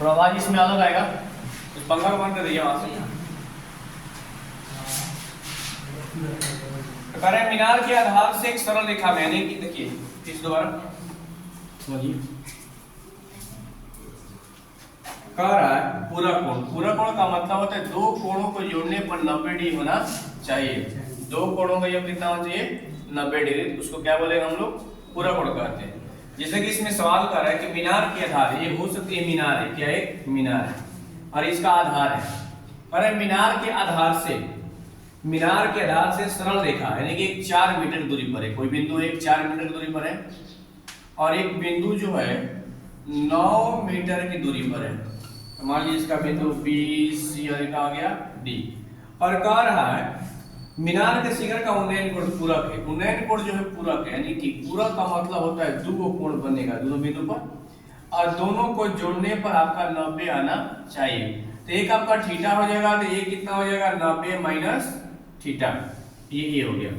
थोड़ा आवाज इसमें अलग आएगा, तो पंखा को बंद कर दीजिए वहां से। तो कह रहे हैं मीनार के आधार से एक सरल रेखा में, यानी कि देखिए इस दोबारा समझिए, कह रहा है पूरा कोण। पूरा कोण का मतलब होता है दो कोणों को जोड़ने पर 90 डिग्री होना चाहिए। दो कोणों का योग कितना होना चाहिए? 90 डिग्री। उसको क्या बोलेंगे हम लोग? पूरा कोण कहते हैं। जैसे कि इसमें सवाल कर रहा है कि मीनार के आधार, ये हो सकती है मीनार है, क्या एक मीनार है और इसका आधार है। अरे मीनार के आधार से, मीनार के आधार से सरल रेखा यानी कि एक 4 मीटर दूरी पर है, कोई बिंदु एक 4 मीटर दूरी पर है और एक बिंदु जो है 9 मीटर की दूरी पर है। तो मान लीजिए इसका बिंदु बी सी और का आ गया डी, और कह रहा है मीनार के शिखर का उन्नयन कोण पूरक है। उन्नयन कोण जो है पूरक है, यानी कि पूरक का मतलब होता है दो कोण बनेगा दोनों बिंदु पर और दोनों को जोड़ने पर आपका 90 आना चाहिए। तो एक आपका थीटा हो जाएगा, तो ये कितना हो जाएगा? 90 माइनस थीटा, ये हो गया।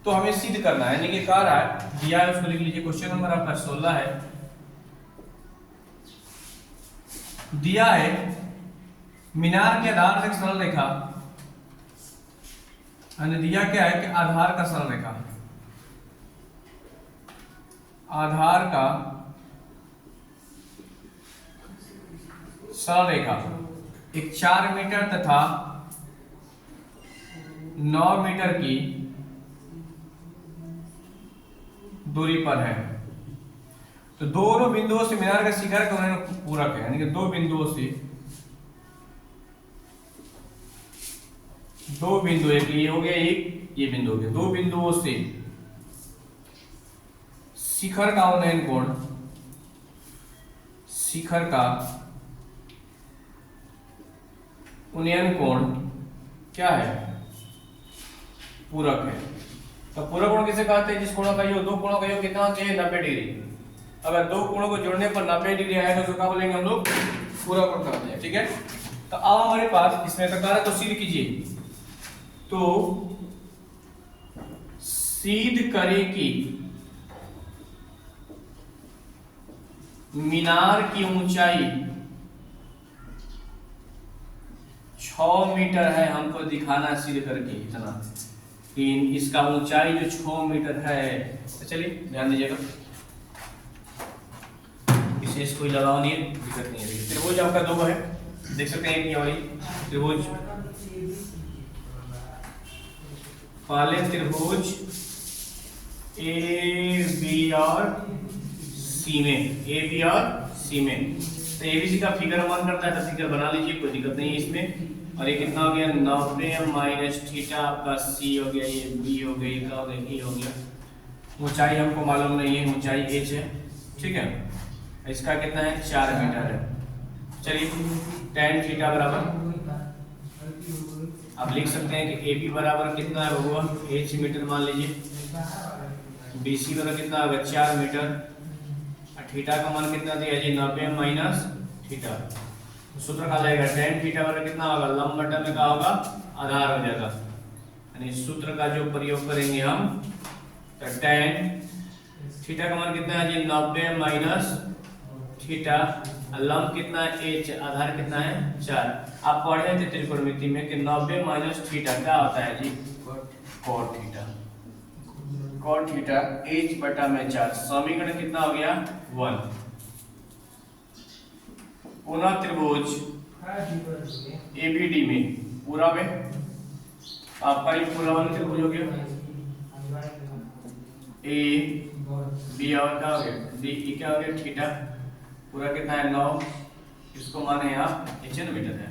तो हमें सिद्ध करना है, यानी कि कह रहा है दिया है, उसको लिख लीजिए। क्वेश्चन नंबर आपका 16 है। दिया है मीनार के आधार से एक सरल रेखा, दिया क्या है कि आधार का सरल रेखा, आधार का सरल रेखा एक 4 मीटर तथा 9 मीटर की दूरी पर है। तो दोनों बिंदुओं से मीनार का शिखर का उन्नयन पूरक है, यानी कि दो बिंदुओं से, दो बिंदु, एक ये हो गया एक ये बिंदु हो गया, दो बिंदुओं से शिखर का उन्नयन कोण, शिखर का उन्नयन कोण क्या है? पूरक है। तो पूरक कोण किसे कहते हैं? जिस कोणों का योग, दो कोणों का योग कितना चाहिए? 90 डिग्री। अगर दो कोणों को जोड़ने पर 90 डिग्री आएगा तो क्या बोलेंगे हम लोग? पूरा कोण कहते हैं। ठीक है, तो अब हमारे पास इसमें तक तो सिद्ध कीजिए। तो सिद्ध करें कि मीनार की ऊंचाई 6 मीटर है, हमको दिखाना सिद्ध करके इतना कि इसका ऊंचाई जो 6 मीटर है। तो चलिए ध्यान दीजिएगा, विशेष कोई लगाव नहीं है, दिक्कत नहीं है। त्रिभुज आपका दो है, देख सकते हैं कि और त्रिभुज, पहले त्रिभुज ए बी और सी में, ए बी और सी में। तो एबीसी का फिगर मन करता है तो फिगर बना लीजिए, कोई दिक्कत नहीं है इसमें। और ये कितना हो गया? 90 माइनस थीटा, आपका सी हो गया, ये बी हो गया, ये हो गया, ये हो गया। ऊंचाई हमको मालूम नहीं है, ऊंचाई एच है। ठीक है, इसका कितना है? 4 मीटर है। चलिए tan थीटा बराबर आप लिख सकते हैं कि ए बी बराबर कितना है होगा? एच मीटर मान लीजिए। बी सी बराबर कितना होगा? 4 मीटर। थीटा का मान कितना दिया जी? 90 माइनस थीटा। सूत्र का जाएगा tan थीटा बराबर कितना होगा? लंब बटा में क्या होगा? आधार हो जाएगा। यानी सूत्र का जो प्रयोग करेंगे हम, तो tan थीटा का मान कितना है जी? 90 माइनस थीटा। लंब कितना है? एच। आधार कितना है? 4। आप पढ़े थे त्रिकोणमिति में कि 90 माइनस थीटा क्या होता है जी? cot theta. cot theta H बटा में 4। समीकरण कितना हो गया? 1। पुनः त्रिभुज एबीडी में, पूरा में आपका ये पूरा वाला त्रिभुज हो गया। ए बी और क्या हो गया? डी क्या हो गया? थीटा। पूरा कितना है? 9। इसको माने आप एच मीटर है,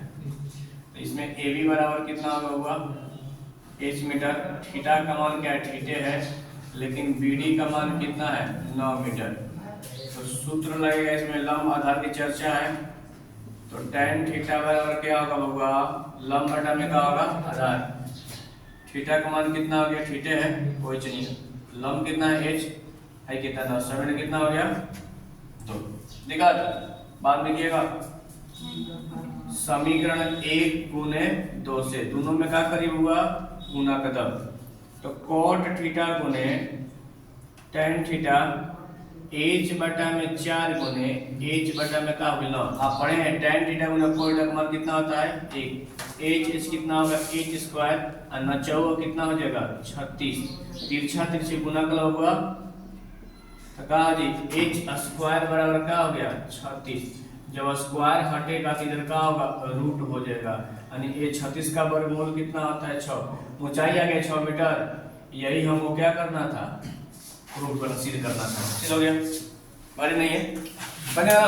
तो इसमें ए बी बराबर कितना होगा? H metre. थीटा का मान क्या है? थीटे है, लेकिन बी डी का मान कितना है? 9 मीटर। तो सूत्र लगेगा इसमें, लंब आधार की चर्चा है, तो tan थीटा बराबर क्या होगा? लंब बटा में क्या होगा? आधार। थीटा का मान कितना हो गया? थीटे है, कोई चलिए। लंब कितना है? एच है, कितना 9। समीकरण कितना हो गया? 2। देखा, बाद में किएगा समीकरण 1 गुने 2 से, दोनों में क्या करीब हुआ? गुना कदम। तो cot थीटा गुने tan थीटा एच बटा में 4 गुने एच बटा में क्या होगा 9। आप पढ़े हैं tan थीटा गुना कोण का मान कितना होता है 1। एच कितना होगा एच स्क्वायर और 9 चौका कितना हो जाएगा 36। तिरछा तिरछे गुना कर होगा तो क्या हो जी एच स्क्वायर बराबर क्या हो गया 36। जब स्क्वायर हटेगा तो इधर क्या होगा रूट हो जाएगा यानी ये 36 का वर्गमूल कितना होता है 6। ऊंचाई आ गया 6 मीटर। यही हमको क्या करना था रूट पर सिद्ध करना था। चलो गया बारी नहीं है बनेगा।